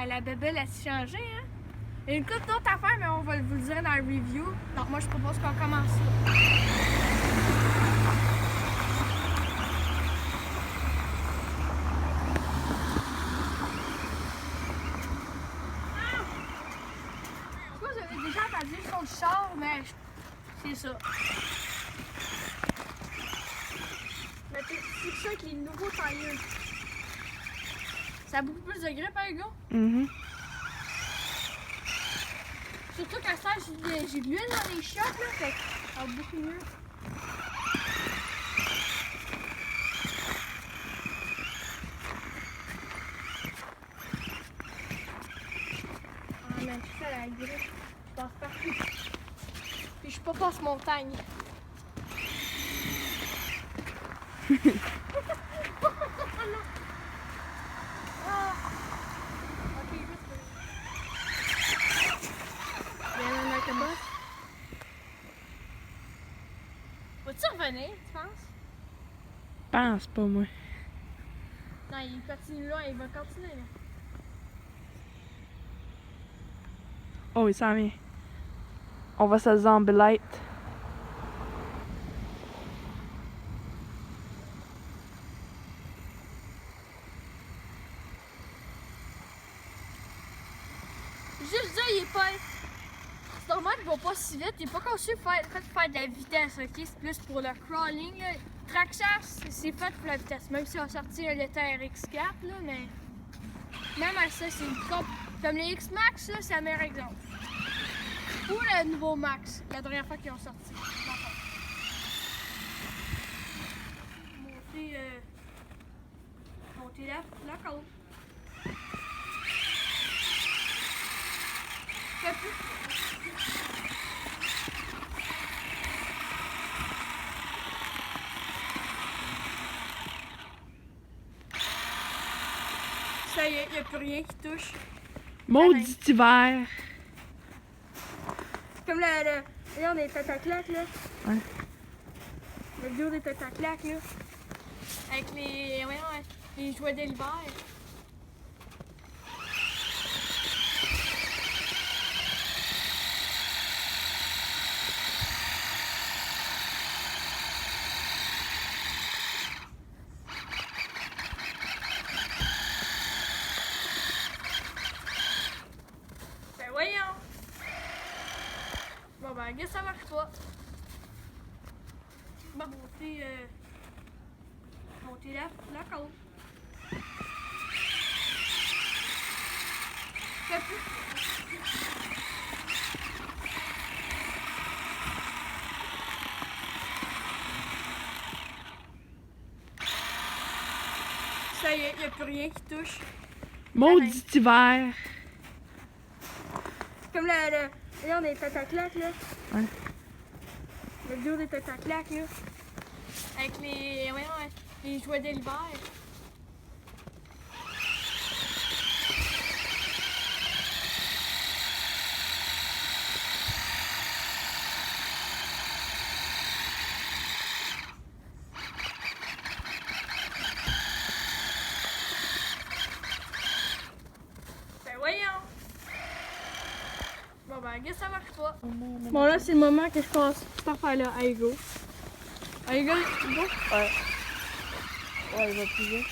La bébelle a changé, hein? Il y a une couple d'autres affaires, mais on va vous le dire dans le review. Donc moi, je propose qu'on commence là. Je sais pas si vous avez déjà entendu le son du char, mais c'est ça. Mais c'est ça avec les nouveaux tailleurs. Ça a beaucoup plus de grippe, hein, gars? Surtout qu'à ça, j'ai de l'huile dans les chiottes, là, fait que ça va beaucoup mieux. Ah, mais ça, la grippe, je passe partout. Puis je suis pas passe-montagne. Vas-tu revenir, tu penses? Pense pas, moi. Non, il continue là, il va continuer là. Oh, il s'en vient. On va se zombie-light. Juste dire, il est pas... C'est normal qu'il va pas si vite, il est pas conçu pour faire de la vitesse, ok? C'est plus pour le crawling, là. Trackchasse, c'est fait pour la vitesse, même si on a sorti le TRX4, là, mais... Même à ça, c'est comme les X-Max, là, c'est le meilleur exemple. Ou le nouveau Max, la dernière fois qu'ils ont sorti. Monter la côte. Fais plus. Ça y est, il n'y a plus rien qui touche. Maudit hiver! Comme là, on est tête à claque, là. Ouais. Le vidéo des têtes à claque, là. Avec les jouets de l'hiver. Ben voyons! Bon ben, regarde, ça marche pas. Bon, monter la côte. Fais plus. Ça y est, il n'y a plus rien qui touche. Maudit hiver! Comme là, on est tête à claque, là. Ouais. Le vidéo des têtes à claque, là. Avec les jouets de l'hiver. Ben voyons! Bon ben, regarde, ça marche pas. Bon là, c'est le moment que je passe cette affaire-là. Allez, go. Allez, go. Go. Ouais. Ouais, il va plus vite.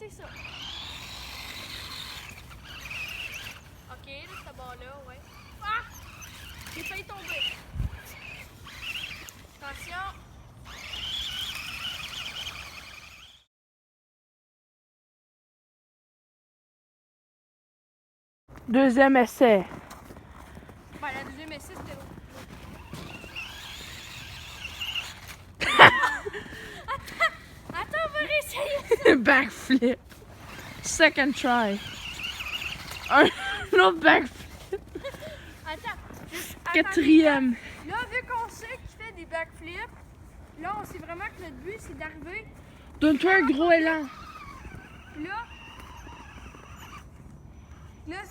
monter ça. Ok, là, cette barre-là, ouais. Ah! J'ai failli tomber. Attention. Deuxième essai. Ben, la deuxième essai, c'était l'autre. Attends, on va réessayer. Backflip. Second try. Un autre backflip. Attends. Quatrième. Là, vu qu'on sait qu'il fait des backflips, là, on sait vraiment que notre but, c'est d'arriver. Donne-toi un gros élan. Là,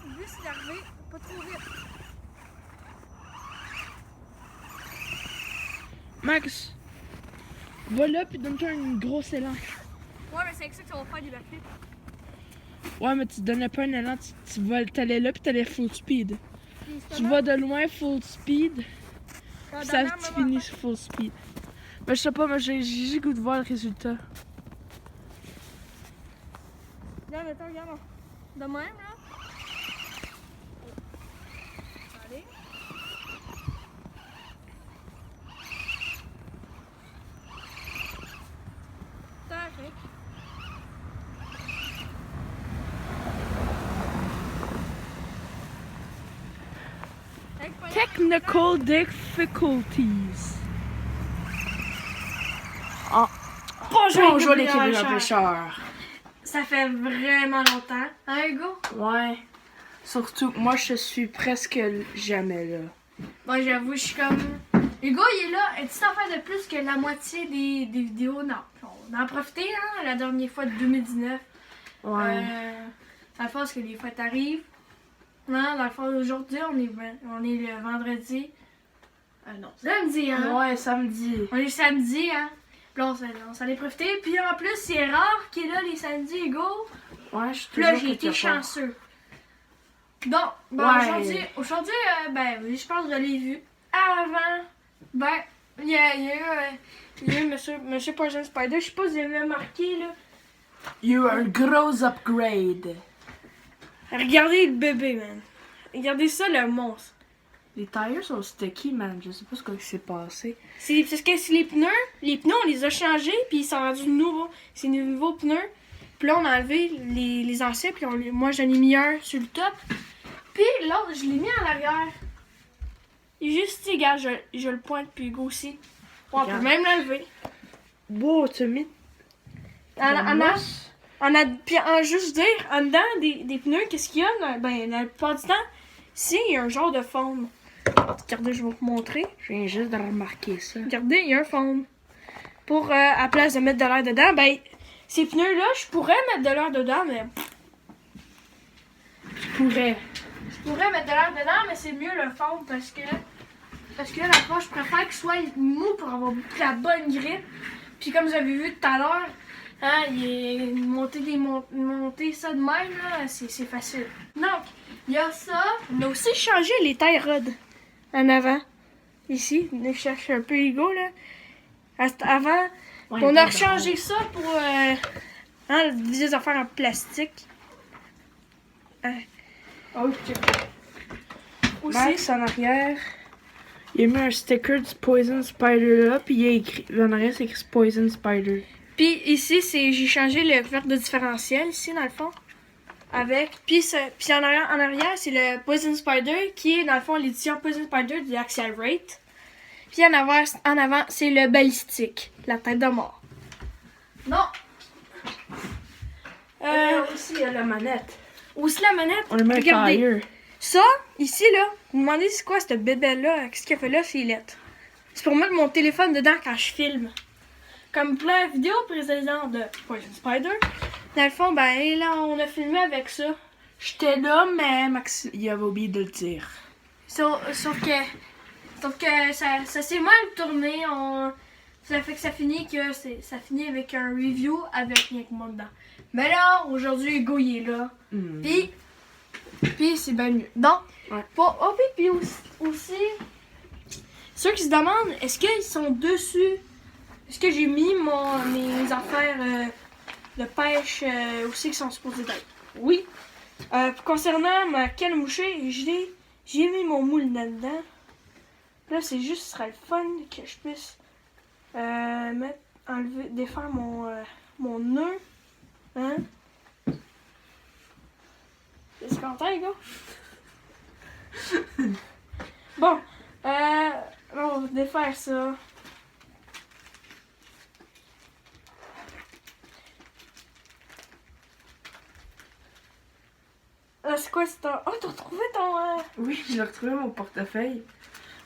le but, c'est d'arriver pas trop vite. Max, va là puis donne-toi un gros élan. Ouais, mais c'est avec ça que ça va faire des backflips. Ouais, mais tu donnais pas un élan, t'allais là puis t'allais full speed. Tu vas de loin full speed, puis ça tu finis sur full speed. Mais je sais pas, moi j'ai juste goût de voir le résultat. Là, mettons, regarde. De même, là. Allez. Tac. Technical difficulties. Ah. Bonjour l'équipe de pêcheurs. Ça fait vraiment longtemps, hein Hugo? Ouais. Surtout, moi je suis presque jamais là. Moi j'avoue, je suis comme... Hugo il est là, et tu t'en fais de plus que la moitié des vidéos? Non. On a profité, hein, la dernière fois de 2019. Ouais. Dans le fond, parce que des fois t'arrives. Non, dans le fond, aujourd'hui, on est le vendredi. Non, samedi, hein? Ouais, samedi. On est samedi, hein? Puis là, on s'en est profité. Puis en plus, c'est rare qu'il est là les samedis, Hugo. Ouais, je suis Puis là, toujours j'ai été quelque part. chanceux. Donc, ben, Ouais. aujourd'hui, ben oui, je pense que je l'ai vu. Avant, ben, il y a eu Monsieur Poison Spider. Je sais pas si vous avez remarqué, là. You are a gros upgrade. Regardez le bébé, man. Regardez ça, le monstre. Les tires sont sticky, man. Je sais pas ce qui s'est passé. C'est parce que c'est les pneus. Les pneus, on les a changés, puis ils sont rendus nouveaux. C'est des nouveaux pneus. Puis là, on a enlevé les anciens, puis moi, j'en ai mis un sur le top. Puis l'autre, je l'ai mis en arrière. Et juste ici, regarde, je le pointe, puis Hugo aussi. On peut même l'enlever. Wow, tu as mis. Puis en juste dire, en dedans des pneus, qu'est-ce qu'il y a? Ben, la plupart du temps, ici, il y a un genre de foam. Regardez, je vais vous montrer. Je viens juste de remarquer ça. Regardez, il y a un foam. Pour, à place de mettre de l'air dedans, ben, ces pneus-là, je pourrais mettre de l'air dedans, mais... Tu pourrais. Je pourrais mettre de l'air dedans, mais c'est mieux le foam parce que là, la fois, je préfère qu'il soit mou pour avoir la bonne grippe. Puis comme vous avez vu tout à l'heure, hein, monter ça de même, là, c'est facile. Donc, il y a ça. On a aussi changé les tailles rods en avant. Ici, je cherche un peu Hugo, là. Avant, Ouais, on a rechangé ça pour des affaires en plastique. Oh, Aussi. Max, en arrière, il a mis un sticker du Poison Spider là, puis il a écrit, en arrière, c'est écrit Poison Spider. Puis ici, j'ai changé le couvercle de différentiel, ici, dans le fond. Puis en arrière, c'est le Poison Spider, qui est, dans le fond, l'édition Poison Spider du Axial Rate. Puis en avant, c'est le balistique, la tête de mort. Non! Aussi, il y a la manette. Aussi la manette. On a mis un Regardez. tire. Ça, ici, là, vous me demandez c'est quoi cette bébelle-là? Qu'est-ce qu'elle fait là? C'est lettre. C'est pour mettre mon téléphone dedans quand je filme. Comme plein de vidéos précédentes de Poison Spider. Dans le fond, ben là, on a filmé avec ça. J'étais là, mais Max, il avait oublié de le dire. Sauf que ça s'est mal tourné. Ça fait que ça finit avec un review avec rien que moi dedans. Mais là, aujourd'hui, Hugo, il est là. Puis c'est bien mieux. Donc, ouais. Puis aussi, ceux qui se demandent, est-ce qu'ils sont dessus? Est-ce que j'ai mis mes affaires de pêche aussi qui sont supposés d'être. Oui. Concernant ma canne mouchée, j'ai mis mon moule là-dedans. Là, c'est juste, ce serait le fun que je puisse défaire mon nœud. Hein? C'est content, les gars? Bon, on va défaire ça. C'est quoi, c'est ton... Oh, t'as retrouvé ton... Oui, j'ai retrouvé mon portefeuille.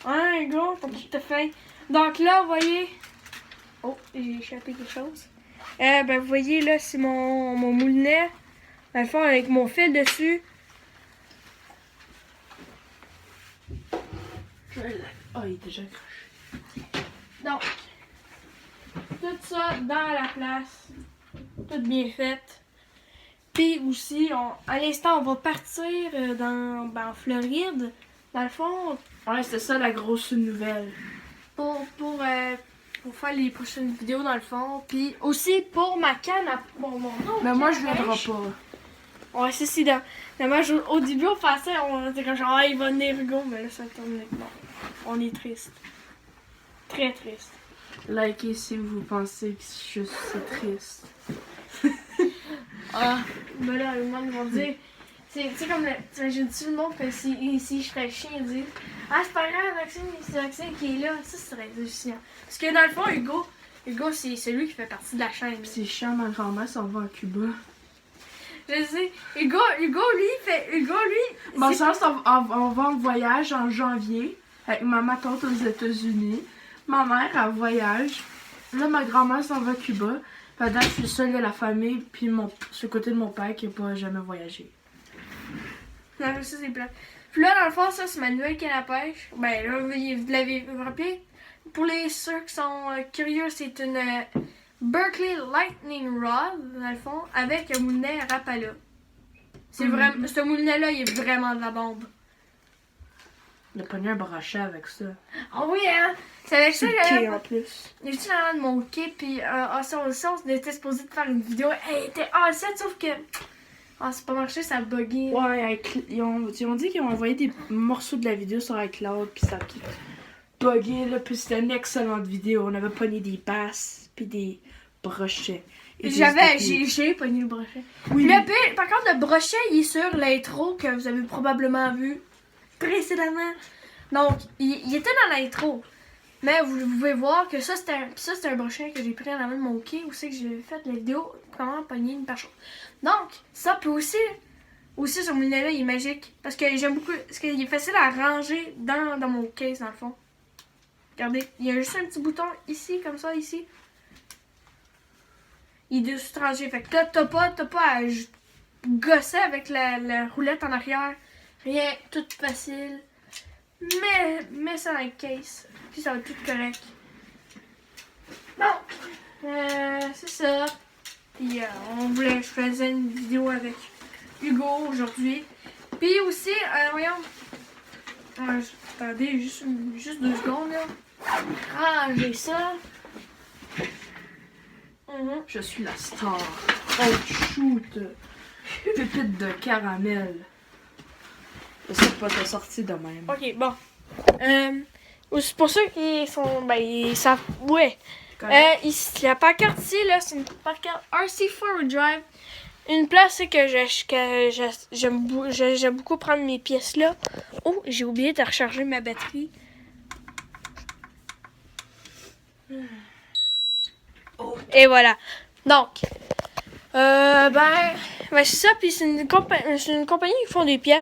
Ouais, gros, ton portefeuille. Donc là, vous voyez... Oh, j'ai échappé quelque chose. Ben, vous voyez, là, c'est mon moulinet. Dans le fond, avec mon fil dessus. Oh, il est déjà accroché. Donc, tout ça dans la place. Tout bien fait. Puis aussi, à l'instant, on va partir en Floride. Dans le fond, Ouais, c'était ça la grosse nouvelle. pour faire les prochaines vidéos, dans le fond. Puis aussi pour ma canne à... Bon, Mais moi, je viendrai pas. Ouais, c'est dommage. Au début, on pensait, on était comme genre, il va venir Hugo, mais là, ça tourne. Bon, on est triste. Très triste. Likez si vous pensez que je suis triste. Ah, ben là, le monde va dire. C'est comme t'imagines-tu le monde que si je serais chien, il dit ah, c'est pas grave, c'est Maxime qui est là. Ça serait chiant. Parce que dans le fond, Hugo c'est celui qui fait partie de la chaîne. C'est chiant, ma grand-mère s'en va à Cuba. Je sais. Hugo, lui. Bon, ça, on va en voyage en janvier avec ma tante aux États-Unis. Ma mère, elle voyage. Là, ma grand-mère s'en va à Cuba. Pendant que je suis seule de la famille, puis ce côté de mon père qui n'a pas jamais voyagé. Non, mais ça, c'est plat. Puis là, dans le fond, ça, c'est ma nouvelle canne à pêche. Ben là, vous l'avez rappelé. Pour ceux qui sont curieux, c'est une Berkeley Lightning Rod, dans le fond, avec un moulinet Rapala. C'est vraiment... Ce moulinet-là, il est vraiment de la bombe. Il a pogné un brochet avec ça. Ah oui, hein? C'est avec ça, quai en plus. J'étais dans de mon quai, puis on était supposé de faire une vidéo. Elle était A7, sauf que... Ah, c'est pas marché, ça a bugué. Ouais, ils ont dit qu'ils ont envoyé des morceaux de la vidéo sur iCloud, puis ça a bugué, là, puis c'était une excellente vidéo. On avait pogné des basses, puis des brochets. J'ai pogné le brochet. Oui. Par contre, le brochet, il est sur l'intro que vous avez probablement vu précédemment. Donc, il était dans l'intro. Mais vous pouvez voir que ça, c'était un brochet que j'ai pris dans la main de mon quai. Où c'est que j'ai fait la vidéo comment pogner une perche. Donc, ça peut aussi ce moulinet-là, il est magique. Parce que j'aime beaucoup. Parce qu'il est facile à ranger dans mon case, dans le fond. Regardez, il y a juste un petit bouton ici, comme ça, ici. Il est dessus rangé. Fait que là, t'as pas à gosser avec la roulette en arrière. Rien, tout facile. Mets ça dans le case. Puis ça va être tout correct. Donc, c'est ça. Puis je faisais une vidéo avec Hugo aujourd'hui. Puis aussi, voyons. Attendez, juste 2 secondes là. Ranger ça. Je suis la star. Oh shoot! Pépite de caramel. Je sais pas, t'as sorti de même. Ok, bon. C'est pour ceux qui sont. Ben, ils savent. Ouais. La pancarte ici, là, c'est une pancarte RC4 Drive. Une place que j'aime beaucoup prendre mes pièces là. Oh, j'ai oublié de recharger ma batterie. Et voilà. Donc, c'est ça. Puis c'est une compagnie qui font des pièces.